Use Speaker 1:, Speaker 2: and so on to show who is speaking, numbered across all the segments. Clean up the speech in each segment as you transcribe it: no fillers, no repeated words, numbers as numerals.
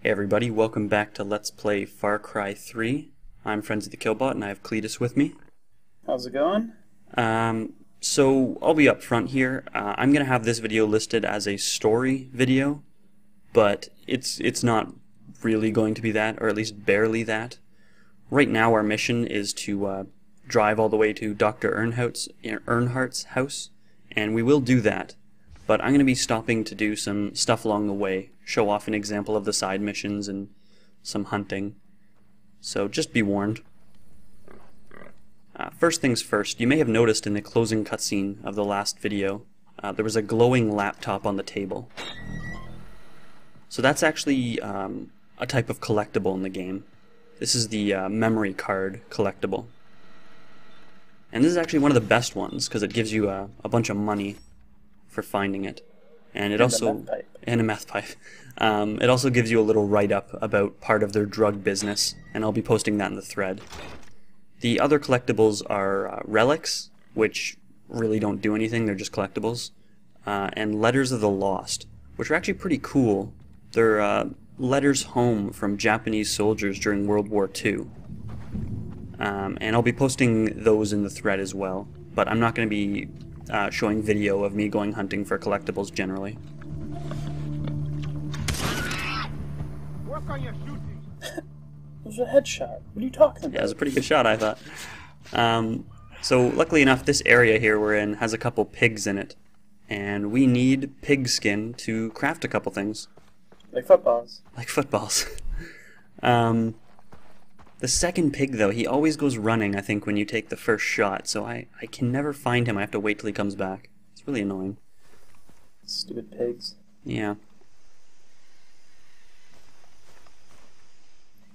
Speaker 1: Hey everybody, welcome back to Let's Play Far Cry 3. I'm FrenzyTheKillbot and I have Cletus with me.
Speaker 2: How's it going?
Speaker 1: So I'll be up front here. I'm going to have this video listed as a story video, but it's not really going to be that, or at least barely that. Right now our mission is to drive all the way to Dr. Earnhardt's house, and we will do that. But I'm going to be stopping to do some stuff along the way, show off an example of the side missions and some hunting. So just be warned. First things first, you may have noticed in the closing cutscene of the last video, there was a glowing laptop on the table. So that's actually a type of collectible in the game. This is the memory card collectible. And this is actually one of the best ones, because it gives you a bunch of money for finding it, and it also and a meth pipe. It also gives you a little write-up about part of their drug business, and I'll be posting that in the thread. The other collectibles are relics, which really don't do anything, they're just collectibles, and letters of the lost, which are actually pretty cool. They're letters home from Japanese soldiers during World War II, and I'll be posting those in the thread as well, but I'm not going to be showing video of me going hunting for collectibles generally.
Speaker 2: Work on your shooting. It was a headshot. What are you talking about?
Speaker 1: Yeah, it was a pretty good shot, I thought. So luckily enough, this area here we're in has a couple pigs in it, and we need pig skin to craft a couple things.
Speaker 2: Like footballs.
Speaker 1: Like footballs. The second pig, though, he always goes running, I think, when you take the first shot, so I can never find him. I have to wait till he comes back. It's really annoying.
Speaker 2: Stupid pigs.
Speaker 1: Yeah.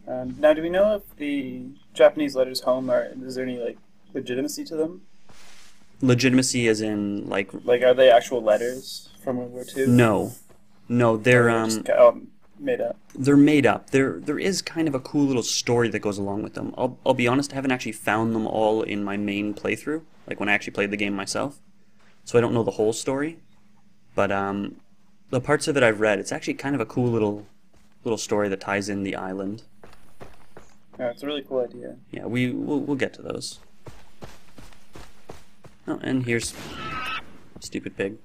Speaker 2: Now, do we know if the Japanese letters home is there any, like, legitimacy to them?
Speaker 1: Legitimacy as in, like...
Speaker 2: Like, are they actual letters from World War II?
Speaker 1: No. No, they're,
Speaker 2: made up.
Speaker 1: They're made up. There is kind of a cool little story that goes along with them. I'll be honest, I haven't actually found them all in my main playthrough, like when I actually played the game myself. So I don't know the whole story. But the parts of it I've read, it's actually kind of a cool little story that ties in the island.
Speaker 2: Yeah, it's a really cool idea.
Speaker 1: Yeah, we'll get to those. Oh, and here's stupid pig.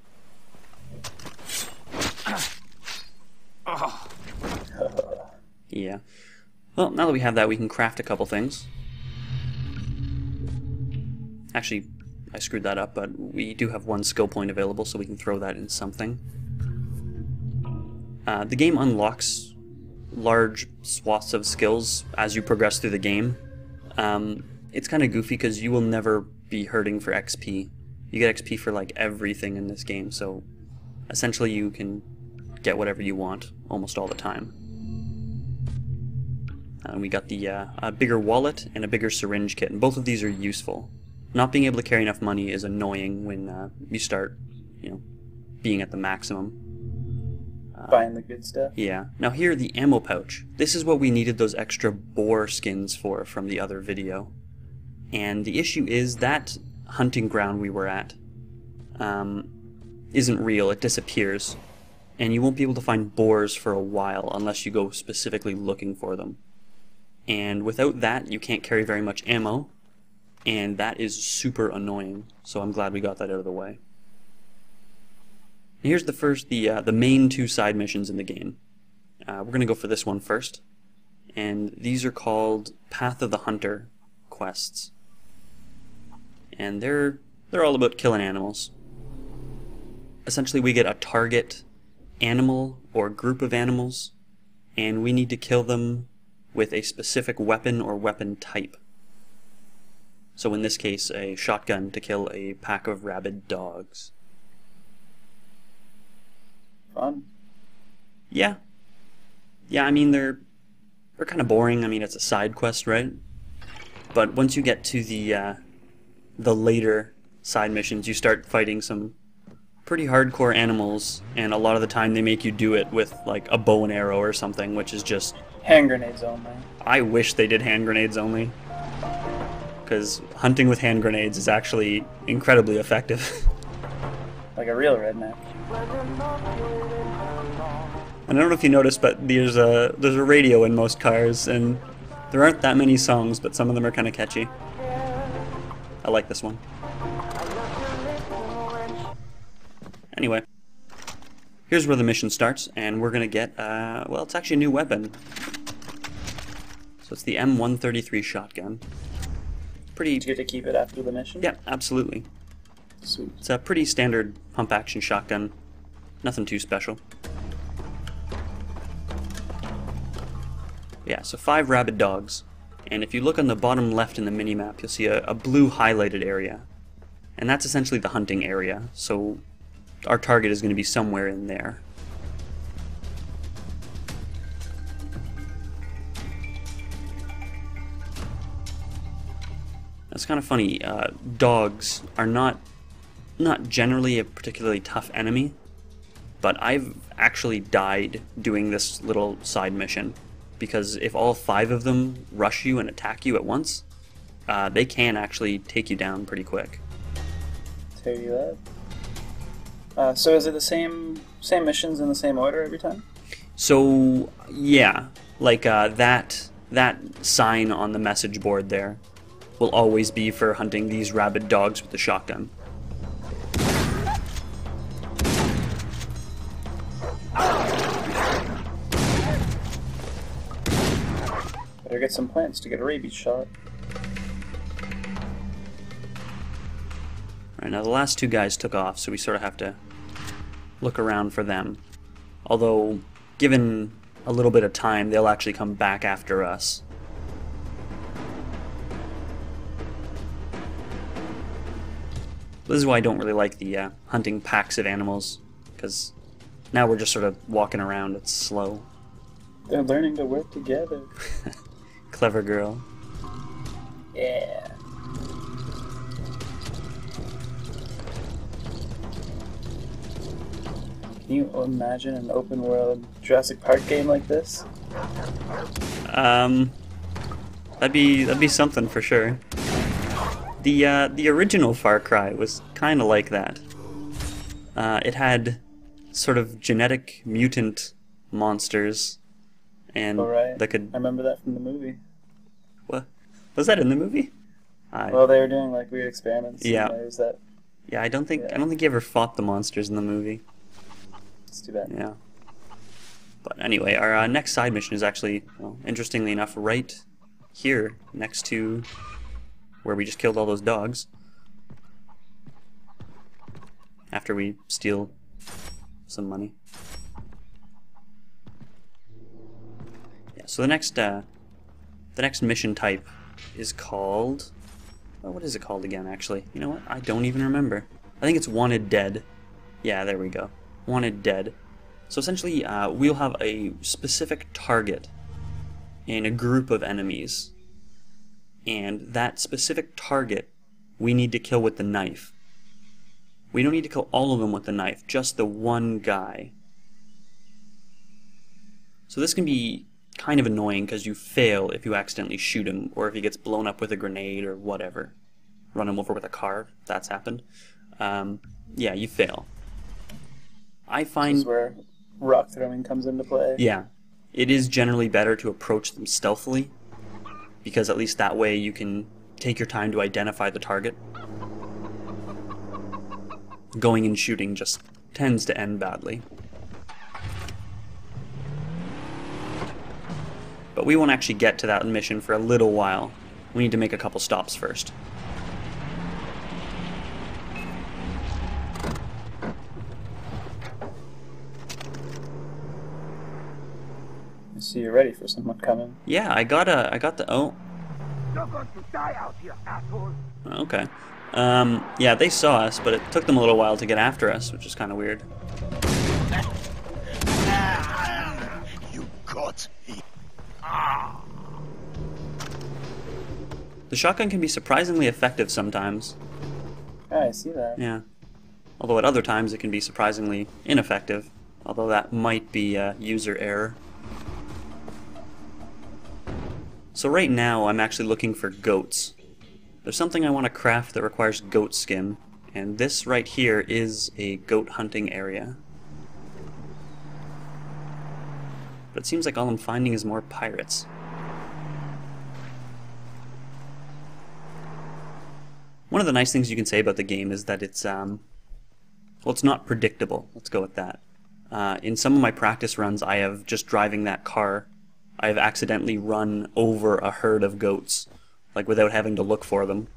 Speaker 1: Yeah. Well, now that we have that, we can craft a couple things. Actually, I screwed that up, but we do have one skill point available, so we can throw that in something. The game unlocks large swaths of skills as you progress through the game. It's kind of goofy because you will never be hurting for XP. You get XP for like everything in this game, so essentially you can get whatever you want almost all the time. And we got the a bigger wallet and a bigger syringe kit, and both of these are useful. Not being able to carry enough money is annoying when you start, being at the maximum.
Speaker 2: Buying the good stuff.
Speaker 1: Yeah. Now here, the ammo pouch. This is what we needed those extra boar skins for from the other video. And the issue is that hunting ground we were at isn't real. It disappears. And you won't be able to find boars for a while unless you go specifically looking for them. And without that, you can't carry very much ammo, and that is super annoying, so I'm glad we got that out of the way. Here's the main two side missions in the game. We're going to go for this one first, and these are called Path of the Hunter quests. And they're all about killing animals. Essentially, we get a target animal or group of animals, and we need to kill them with a specific weapon or weapon type. So in this case, a shotgun to kill a pack of rabid dogs.
Speaker 2: Fun.
Speaker 1: Yeah. Yeah, I mean, they're kind of boring. I mean, it's a side quest, right? But once you get to the later side missions, you start fighting some pretty hardcore animals, and a lot of the time they make you do it with like a bow and arrow or something, which is just...
Speaker 2: Hand grenades only.
Speaker 1: I wish they did hand grenades only, because hunting with hand grenades is actually incredibly effective.
Speaker 2: Like a real redneck.
Speaker 1: And I don't know if you noticed, but there's a radio in most cars, and there aren't that many songs, but some of them are kind of catchy. I like this one. Anyway, here's where the mission starts, and we're gonna get, well, it's actually a new weapon. So it's the M133 shotgun. Pretty.
Speaker 2: Do you get to keep it after the mission?
Speaker 1: Yeah, absolutely.
Speaker 2: Sweet.
Speaker 1: It's a pretty standard pump action shotgun. Nothing too special. Yeah, so 5 rabid dogs. And if you look on the bottom left in the minimap, you'll see a blue highlighted area. And that's essentially the hunting area, so our target is going to be somewhere in there. That's kind of funny. Dogs are not generally a particularly tough enemy, but I've actually died doing this little side mission, because if all 5 of them rush you and attack you at once, they can actually take you down pretty quick.
Speaker 2: Tell you that. So is it the same missions in the same order every time?
Speaker 1: So yeah, like that sign on the message board there will always be for hunting these rabid dogs with the shotgun.
Speaker 2: Better get some plants to get a rabies shot.
Speaker 1: Right, now the last 2 guys took off, so we sort of have to look around for them. Although, given a little bit of time, they'll actually come back after us. This is why I don't really like the hunting packs of animals, because now we're just sort of walking around, it's slow.
Speaker 2: They're learning to work together.
Speaker 1: Clever girl.
Speaker 2: Yeah. Can you imagine an open world Jurassic Park game like this?
Speaker 1: That'd be something for sure. The original Far Cry was kind of like that. It had sort of genetic mutant monsters, and
Speaker 2: right.
Speaker 1: that could.
Speaker 2: I remember that from the movie.
Speaker 1: What was that in the movie?
Speaker 2: Well, they were doing like weird experiments.
Speaker 1: Yeah.
Speaker 2: And there's that.
Speaker 1: Yeah, I don't think you ever fought the monsters in the movie.
Speaker 2: It's too bad.
Speaker 1: Yeah. But anyway, our next side mission is actually, well, interestingly enough, right here next to where we just killed all those dogs. After we steal some money. Yeah. So the next mission type is called. Oh, what is it called again? Actually, you know what? I don't even remember. I think it's Wanted Dead. Yeah, there we go. Wanted Dead. So essentially, we'll have a specific target in a group of enemies, and that specific target we need to kill with the knife. We don't need to kill all of them with the knife, just the one guy. So this can be kind of annoying because you fail if you accidentally shoot him, or if he gets blown up with a grenade or whatever. Run him over with a car, that's happened. Yeah, you fail. I find...
Speaker 2: This is where rock throwing comes into play.
Speaker 1: Yeah. It is generally better to approach them stealthily, because at least that way you can take your time to identify the target. Going and shooting just tends to end badly. But we won't actually get to that mission for a little while. We need to make a couple stops first.
Speaker 2: I see you're ready for someone coming.
Speaker 1: Yeah, I got the oh.
Speaker 3: You're going to die out here, asshole.
Speaker 1: Okay. Yeah, they saw us, but it took them a little while to get after us, which is kind of weird.
Speaker 3: You got me.
Speaker 1: The shotgun can be surprisingly effective sometimes.
Speaker 2: Yeah, I see that.
Speaker 1: Yeah. Although at other times it can be surprisingly ineffective. Although that might be user error. So right now I'm actually looking for goats. There's something I want to craft that requires goat skin, and this right here is a goat hunting area. But it seems like all I'm finding is more pirates. One of the nice things you can say about the game is that it's, well, it's not predictable. Let's go with that. In some of my practice runs, I have, just driving that car, I have accidentally run over a herd of goats, like without having to look for them.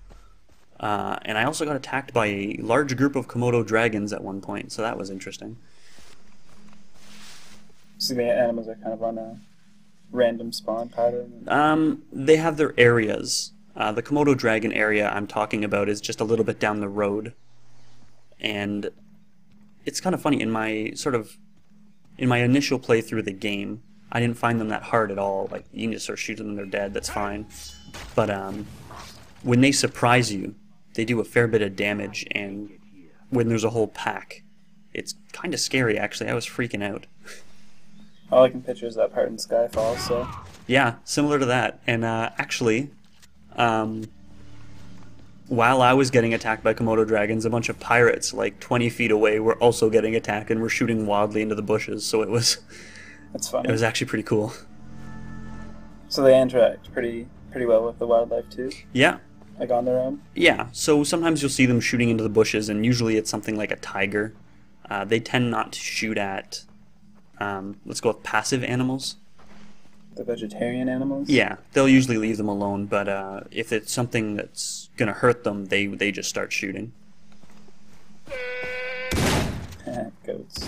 Speaker 1: And I also got attacked by a large group of Komodo dragons at one point, so that was interesting.
Speaker 2: So the animals are kind of on a random spawn pattern?
Speaker 1: They have their areas. The Komodo dragon area I'm talking about is just a little bit down the road. And it's kind of funny, in my initial playthrough of the game, I didn't find them that hard at all. Like, you can just sort of shoot them and they're dead, that's fine. But when they surprise you, they do a fair bit of damage, and when there's a whole pack, it's kind of scary, actually. I was freaking out.
Speaker 2: All I can picture is that part in Skyfall, so...
Speaker 1: Yeah, similar to that. And actually, while I was getting attacked by Komodo dragons, a bunch of pirates, like 20 feet away, were also getting attacked and were shooting wildly into the bushes, so it was...
Speaker 2: That's funny.
Speaker 1: It was actually pretty cool.
Speaker 2: So they interact pretty well with the wildlife, too?
Speaker 1: Yeah.
Speaker 2: Like on their own?
Speaker 1: Yeah, so sometimes you'll see them shooting into the bushes, and usually it's something like a tiger. They tend not to shoot at, let's go with passive animals.
Speaker 2: The vegetarian animals?
Speaker 1: Yeah, they'll usually leave them alone, but if it's something that's going to hurt them, they just start shooting.
Speaker 2: Goats.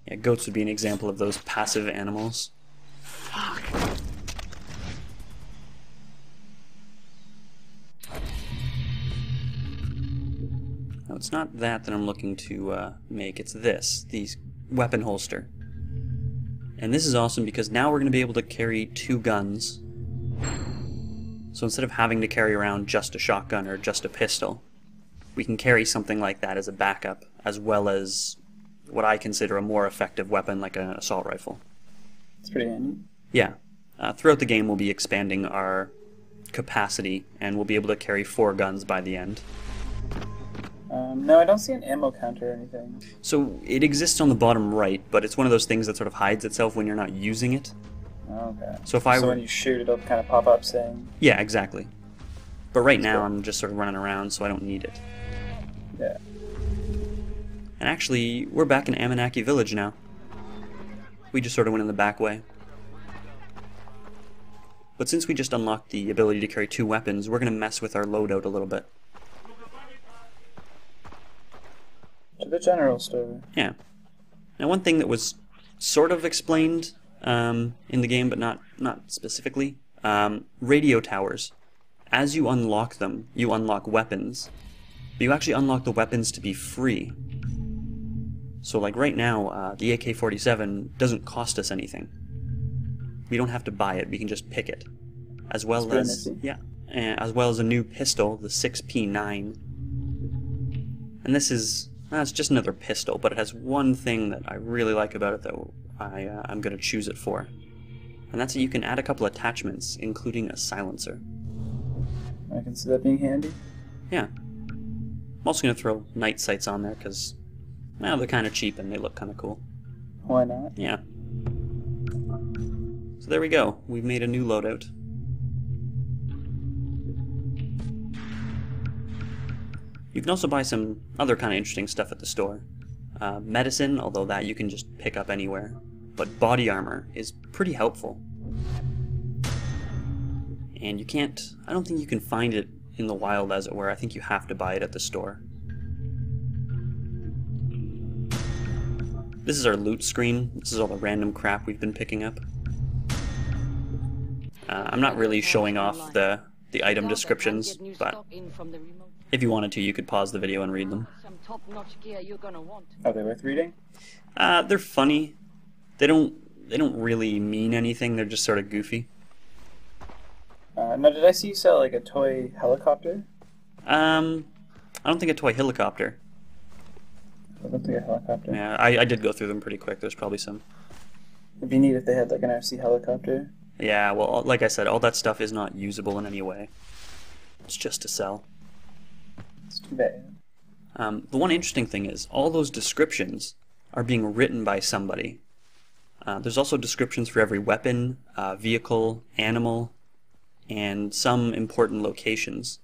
Speaker 1: Yeah, goats would be an example of those passive animals. Now, it's not that I'm looking to make, it's this, the weapon holster. And this is awesome because now we're going to be able to carry 2 guns. So instead of having to carry around just a shotgun or just a pistol, we can carry something like that as a backup, as well as what I consider a more effective weapon like an assault rifle.
Speaker 2: It's pretty handy.
Speaker 1: Yeah. Throughout the game we'll be expanding our capacity, and we'll be able to carry 4 guns by the end.
Speaker 2: No, I don't see an ammo counter or anything.
Speaker 1: So it exists on the bottom right, but it's one of those things that sort of hides itself when you're not using it.
Speaker 2: Oh, okay.
Speaker 1: So
Speaker 2: when you shoot, it'll kind of pop up saying...
Speaker 1: Yeah, exactly. But right now I'm just sort of running around, so I don't need it.
Speaker 2: Yeah.
Speaker 1: And actually, we're back in Amanaki Village now. We just sort of went in the back way. But since we just unlocked the ability to carry 2 weapons, we're going to mess with our loadout a little bit.
Speaker 2: To the general store.
Speaker 1: Yeah. Now, one thing that was sort of explained in the game, but not specifically, radio towers. As you unlock them, you unlock weapons, but you actually unlock the weapons to be free. So like right now, the AK-47 doesn't cost us anything. We don't have to buy it, we can just pick it. As well as, yeah, as well as a new pistol, the 6P9. And this is, it's just another pistol, but it has one thing that I really like about it that I'm going to choose it for. And that's that you can add a couple attachments, including a silencer.
Speaker 2: I can see that being handy.
Speaker 1: Yeah. I'm also going to throw night sights on there because, well, they're kind of cheap and they look kind of cool.
Speaker 2: Why not?
Speaker 1: Yeah. So there we go. We've made a new loadout. You can also buy some other kind of interesting stuff at the store. Medicine, although that you can just pick up anywhere. But body armor is pretty helpful. And you can't, I don't think you can find it in the wild, as it were. I think you have to buy it at the store. This is our loot screen. This is all the random crap we've been picking up. I'm not really showing off the item descriptions, but if you wanted to, you could pause the video and read them.
Speaker 2: Are they worth reading?
Speaker 1: They're funny. They don't really mean anything. They're just sort of goofy.
Speaker 2: Now, did I see you sell like a toy helicopter?
Speaker 1: I don't think a toy helicopter.
Speaker 2: I don't think a helicopter.
Speaker 1: Yeah, I did go through them pretty quick. There's probably some.
Speaker 2: It'd be neat if they had like an RC helicopter.
Speaker 1: Yeah, well, like I said, all that stuff is not usable in any way. It's just to sell.
Speaker 2: It's too bad.
Speaker 1: The one interesting thing is all those descriptions are being written by somebody. There's also descriptions for every weapon, vehicle, animal, and some important locations.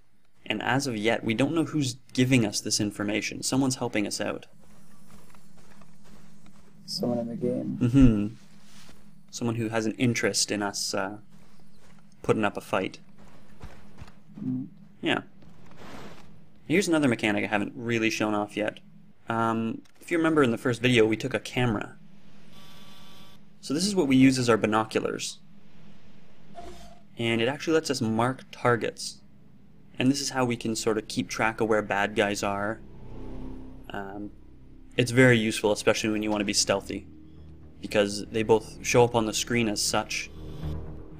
Speaker 1: And as of yet, we don't know who's giving us this information. Someone's helping us out.
Speaker 2: Someone in the game.
Speaker 1: Mm-hmm. Someone who has an interest in us putting up a fight. Yeah. Here's another mechanic I haven't really shown off yet. If you remember in the first video, we took a camera. So this is what we use as our binoculars. And it actually lets us mark targets. And this is how we can sort of keep track of where bad guys are. It's very useful, especially when you want to be stealthy, because they both show up on the screen as such,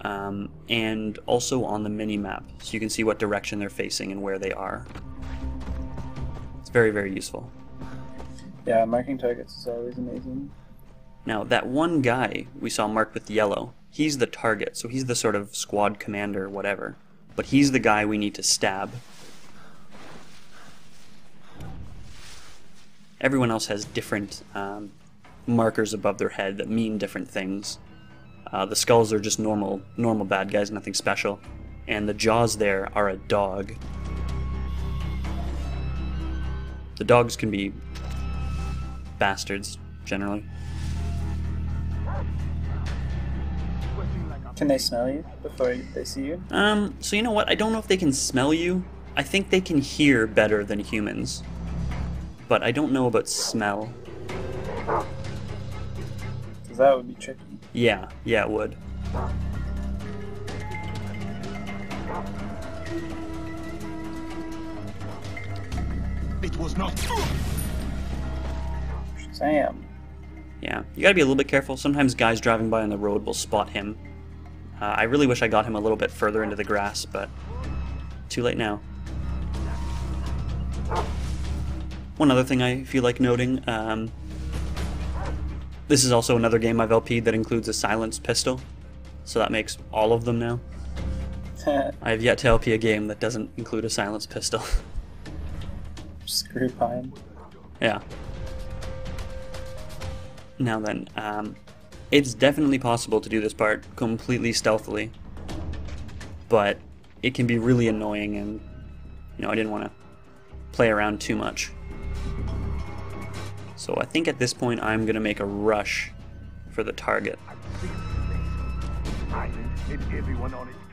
Speaker 1: and also on the mini-map, so you can see what direction they're facing and where they are. It's very, very useful.
Speaker 2: Yeah, marking targets is always amazing.
Speaker 1: Now, that one guy we saw marked with yellow, he's the target, so he's the sort of squad commander or whatever, but he's the guy we need to stab. Everyone else has different markers above their head that mean different things. The skulls are just normal bad guys, nothing special. And the jaws there are a dog. The dogs can be bastards, generally.
Speaker 2: Can they smell you before they see you?
Speaker 1: So you know what? I don't know if they can smell you. I think they can hear better than humans. But I don't know about smell.
Speaker 2: Because that would be tricky.
Speaker 1: Yeah, it would.
Speaker 3: It was not.
Speaker 2: Shazam.
Speaker 1: Yeah, you gotta be a little bit careful. Sometimes guys driving by on the road will spot him. I really wish I got him a little bit further into the grass, but too late now. One other thing I feel like noting, this is also another game I've LP'd that includes a silenced pistol, so that makes all of them now. I have yet to LP a game that doesn't include a silenced pistol.
Speaker 2: Screw pine.
Speaker 1: Yeah. Now then, it's definitely possible to do this part completely stealthily, but it can be really annoying, and I didn't want to play around too much. So I think at this point I'm going to make a rush for the target. We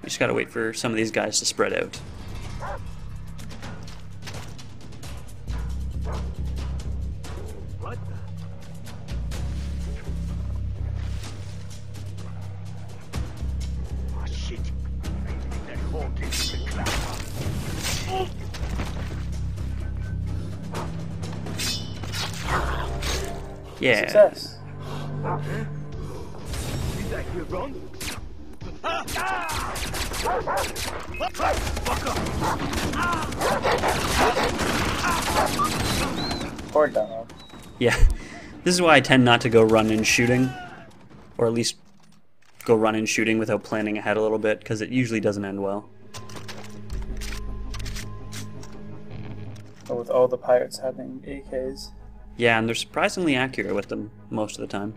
Speaker 1: just gotta wait for some of these guys to spread out.
Speaker 3: What? Oh shit! That whole gets the cloud.
Speaker 1: Yeah.
Speaker 2: Success.
Speaker 3: Did I hear wrong?
Speaker 2: Poor dog.
Speaker 1: Yeah. This is why I tend not to go run-in shooting, or at least go run-in shooting without planning ahead a little bit, because it usually doesn't end well.
Speaker 2: But with all the pirates having AKs.
Speaker 1: Yeah, and they're surprisingly accurate with them most of the time.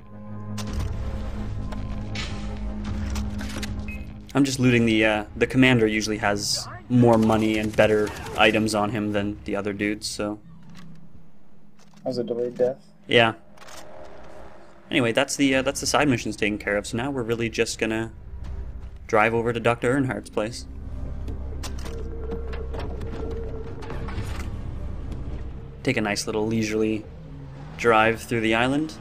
Speaker 1: I'm just looting the commander usually has more money and better items on him than the other dudes, so...
Speaker 2: That was a delayed death.
Speaker 1: Yeah. Anyway, that's the side missions taken care of, so now we're really just gonna drive over to Dr. Earnhardt's place. Take a nice little leisurely drive through the island.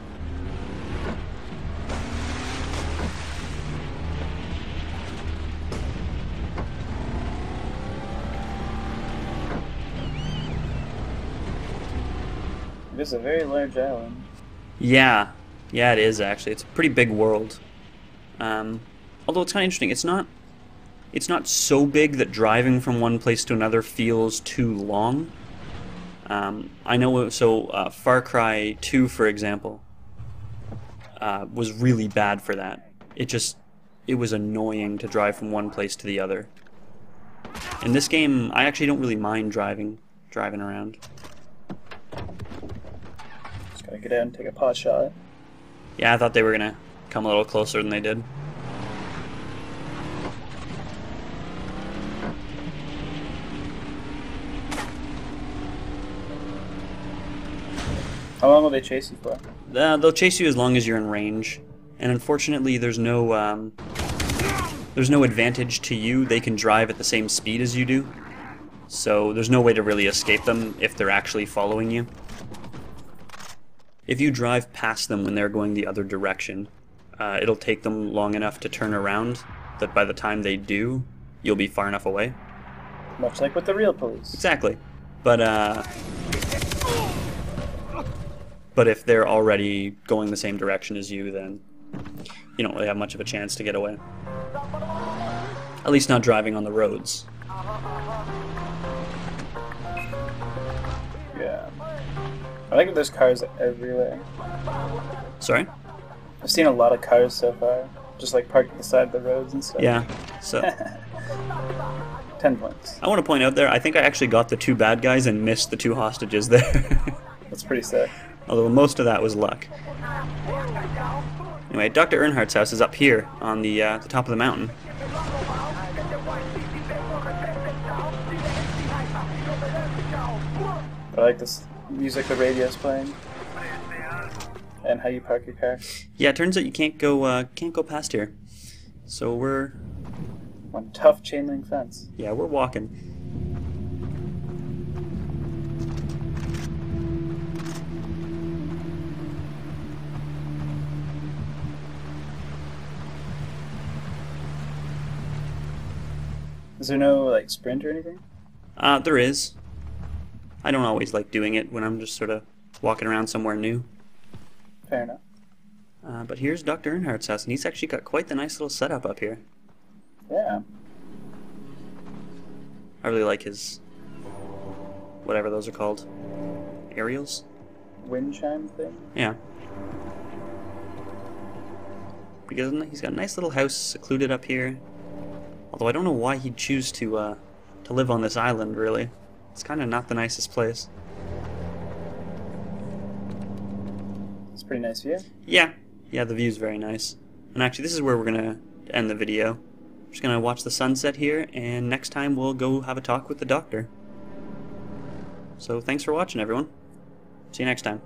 Speaker 2: It is a very large island.
Speaker 1: Yeah, it is actually. It's a pretty big world. Although it's kind of interesting. It's not so big that driving from one place to another feels too long. I know, so FarCry3, for example, was really bad for that. It was annoying to drive from one place to the other. In this game, I actually don't really mind driving around.
Speaker 2: it out and take a pot shot.
Speaker 1: Yeah, I thought they were gonna come a little closer than they did.
Speaker 2: How long will they chase you for?
Speaker 1: They'll chase you as long as you're in range, and unfortunately, there's no advantage to you. They can drive at the same speed as you do, so there's no way to really escape them if they're actually following you. If you drive past them when they're going the other direction, it'll take them long enough to turn around that by the time they do, you'll be far enough away.
Speaker 2: Much like with the real police.
Speaker 1: Exactly. But if they're already going the same direction as you, then you don't really have much of a chance to get away. At least not driving on the roads.
Speaker 2: Yeah. I like that there's cars everywhere.
Speaker 1: Sorry?
Speaker 2: I've seen a lot of cars so far. Just like parked beside the roads and stuff.
Speaker 1: Yeah. So
Speaker 2: 10 points.
Speaker 1: I want to point out there, I think I actually got the 2 bad guys and missed the 2 hostages there.
Speaker 2: That's pretty sick.
Speaker 1: Although most of that was luck. Anyway, Dr. Earnhardt's house is up here on the top of the mountain.
Speaker 2: I like this music the radio's playing. And how you park your car.
Speaker 1: Yeah, it turns out you can't go past here. So we're...
Speaker 2: One tough chain link fence.
Speaker 1: Yeah, we're walking.
Speaker 2: Is there no, like, sprint or anything?
Speaker 1: There is. I don't always like doing it when I'm just sort of walking around somewhere new.
Speaker 2: Fair enough.
Speaker 1: But here's Dr. Earnhardt's house, and he's actually got quite the nice little setup up here.
Speaker 2: Yeah.
Speaker 1: I really like his... whatever those are called. Aerials?
Speaker 2: Wind chime thing?
Speaker 1: Yeah. Because he's got a nice little house secluded up here. Although I don't know why he'd choose to live on this island, really. It's kind of not the nicest place.
Speaker 2: It's a pretty nice view.
Speaker 1: Yeah. Yeah, the view's very nice. And actually, this is where we're going to end the video. We're just going to watch the sunset here, and next time we'll go have a talk with the doctor. So thanks for watching, everyone. See you next time.